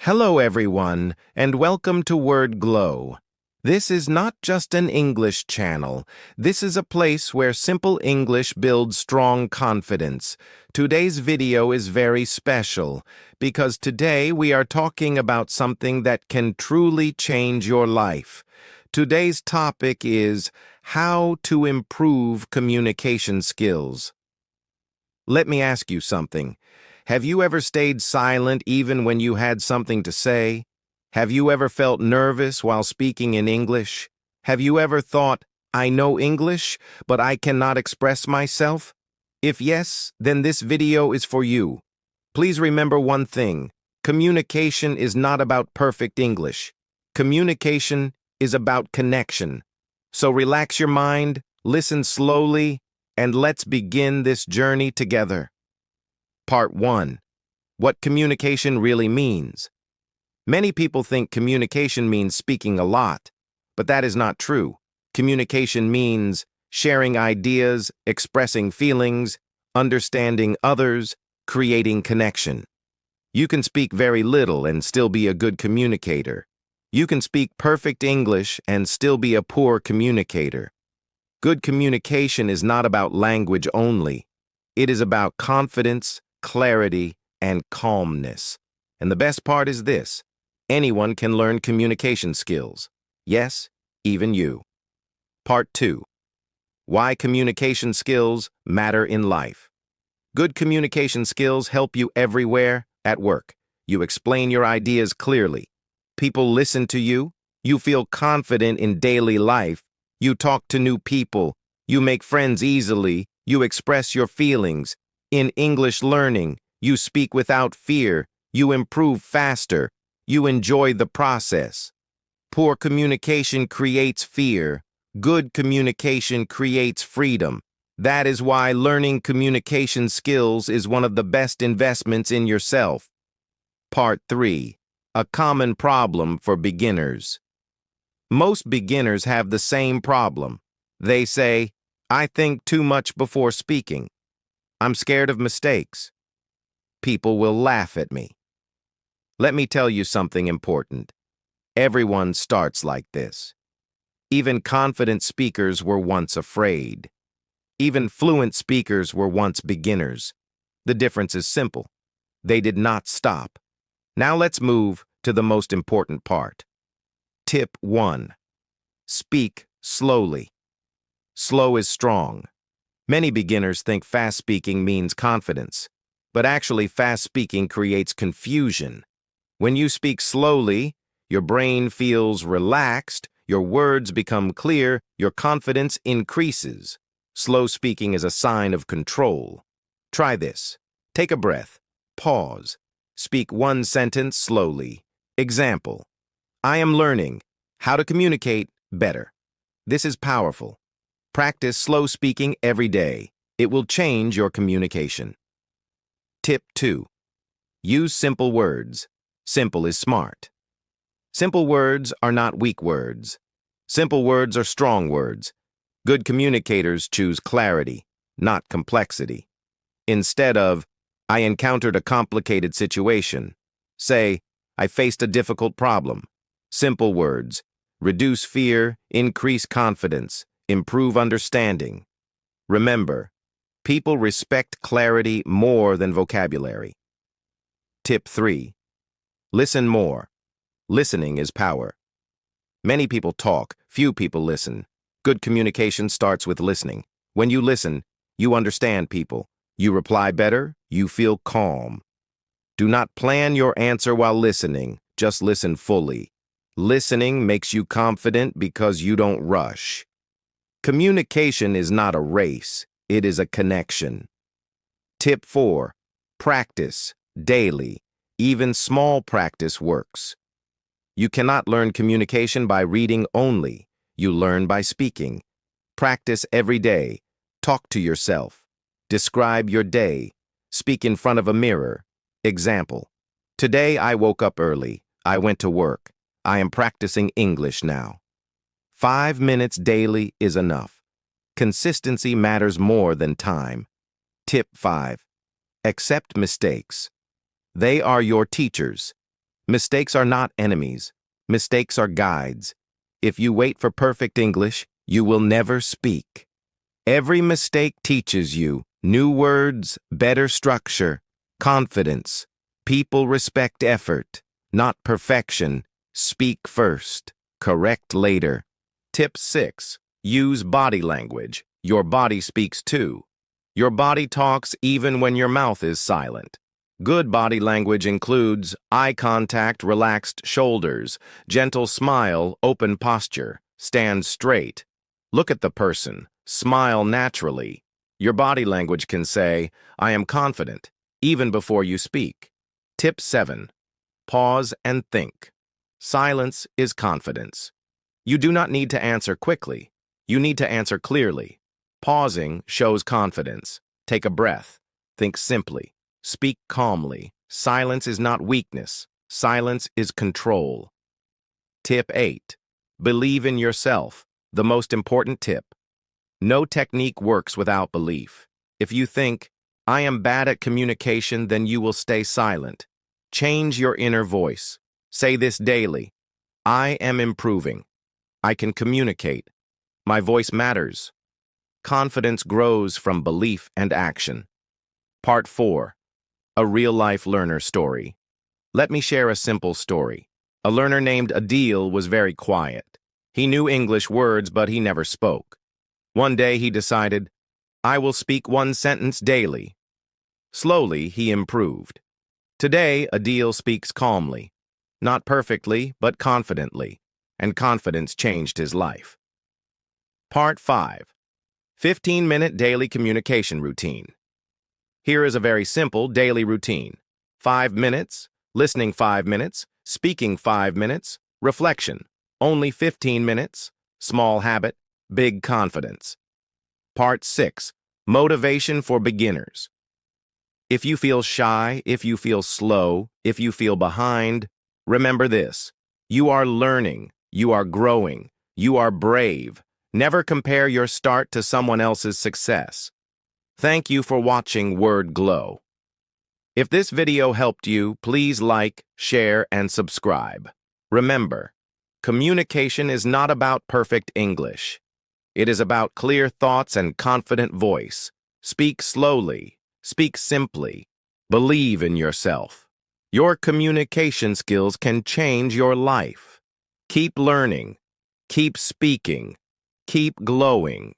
Hello, everyone, and welcome to Word Glow. This is not just an English channel. This is a place where simple English builds strong confidence. Today's video is very special because today we are talking about something that can truly change your life. Today's topic is how to improve communication skills. Let me ask you something. Have you ever stayed silent even when you had something to say? Have you ever felt nervous while speaking in English? Have you ever thought, I know English, but I cannot express myself? If yes, then this video is for you. Please remember one thing. Communication is not about perfect English. Communication is about connection. So relax your mind, listen slowly, and let's begin this journey together. Part 1. What communication really means. Many people think communication means speaking a lot, but that is not true. Communication means sharing ideas, expressing feelings, understanding others, creating connection. You can speak very little and still be a good communicator. You can speak perfect English and still be a poor communicator. Good communication is not about language only. It is about confidence, clarity, and calmness. And the best part is this. Anyone can learn communication skills. Yes, even you. Part 2. Why communication skills matter in life. Good communication skills help you everywhere at work. You explain your ideas clearly. People listen to you. You feel confident in daily life. You talk to new people. You make friends easily. You express your feelings. In English learning, you speak without fear. You improve faster. You enjoy the process. Poor communication creates fear. Good communication creates freedom. That is why learning communication skills is one of the best investments in yourself. Part 3. A common problem for beginners. Most beginners have the same problem. They say, I think too much before speaking. I'm scared of mistakes. People will laugh at me. Let me tell you something important. Everyone starts like this. Even confident speakers were once afraid. Even fluent speakers were once beginners. The difference is simple. They did not stop. Now let's move to the most important part. Tip 1. Speak slowly. Slow is strong. Many beginners think fast speaking means confidence, but actually fast speaking creates confusion. When you speak slowly, your brain feels relaxed, your words become clear, your confidence increases. Slow speaking is a sign of control. Try this. Take a breath. Pause. Speak one sentence slowly. Example. I am learning how to communicate better. This is powerful. Practice slow speaking every day. It will change your communication. Tip 2. Use simple words. Simple is smart. Simple words are not weak words. Simple words are strong words. Good communicators choose clarity, not complexity. Instead of, I encountered a complicated situation, say, I faced a difficult problem. Simple words. Reduce fear, increase confidence, improve understanding. Remember, people respect clarity more than vocabulary. Tip 3. Listen more. Listening is power. Many people talk, few people listen. Good communication starts with listening. When you listen, you understand people. You reply better, you feel calm. Do not plan your answer while listening, just listen fully. Listening makes you confident because you don't rush. Communication is not a race, it is a connection. Tip 4. Practice daily. Even small practice works. You cannot learn communication by reading only. You learn by speaking. Practice every day. Talk to yourself. Describe your day. Speak in front of a mirror. Example. Today I woke up early. I went to work. I am practicing English now. 5 minutes daily is enough. Consistency matters more than time. Tip 5. Accept mistakes. They are your teachers. Mistakes are not enemies. Mistakes are guides. If you wait for perfect English, you will never speak. Every mistake teaches you new words, better structure, confidence. People respect effort, not perfection. Speak first, correct later. Tip 6. Use body language. Your body speaks too. Your body talks even when your mouth is silent. Good body language includes eye contact, relaxed shoulders, gentle smile, open posture, stand straight. Look at the person, smile naturally. Your body language can say, I am confident, even before you speak. Tip 7. Pause and think. Silence is confidence. You do not need to answer quickly. You need to answer clearly. Pausing shows confidence. Take a breath. Think simply. Speak calmly. Silence is not weakness. Silence is control. Tip 8. Believe in yourself. The most important tip. No technique works without belief. If you think, I am bad at communication, then you will stay silent. Change your inner voice. Say this daily. I am improving. I can communicate. My voice matters. Confidence grows from belief and action. Part 4. A real-life learner story. Let me share a simple story. A learner named Adil was very quiet. He knew English words, but he never spoke. One day he decided, I will speak one sentence daily. Slowly, he improved. Today, Adil speaks calmly. Not perfectly, but confidently. And confidence changed his life. Part 5. 15-minute daily communication routine. Here is a very simple daily routine. 5 minutes, listening 5 minutes, speaking 5 minutes, reflection, only 15 minutes, small habit, big confidence. Part 6. Motivation for beginners. If you feel shy, if you feel slow, if you feel behind, remember this. You are learning, you are growing, you are brave. Never compare your start to someone else's success. Thank you for watching Word Glow. If this video helped you, please like, share, and subscribe. Remember, communication is not about perfect English. It is about clear thoughts and confident voice. Speak slowly. Speak simply. Believe in yourself. Your communication skills can change your life. Keep learning. Keep speaking. Keep glowing.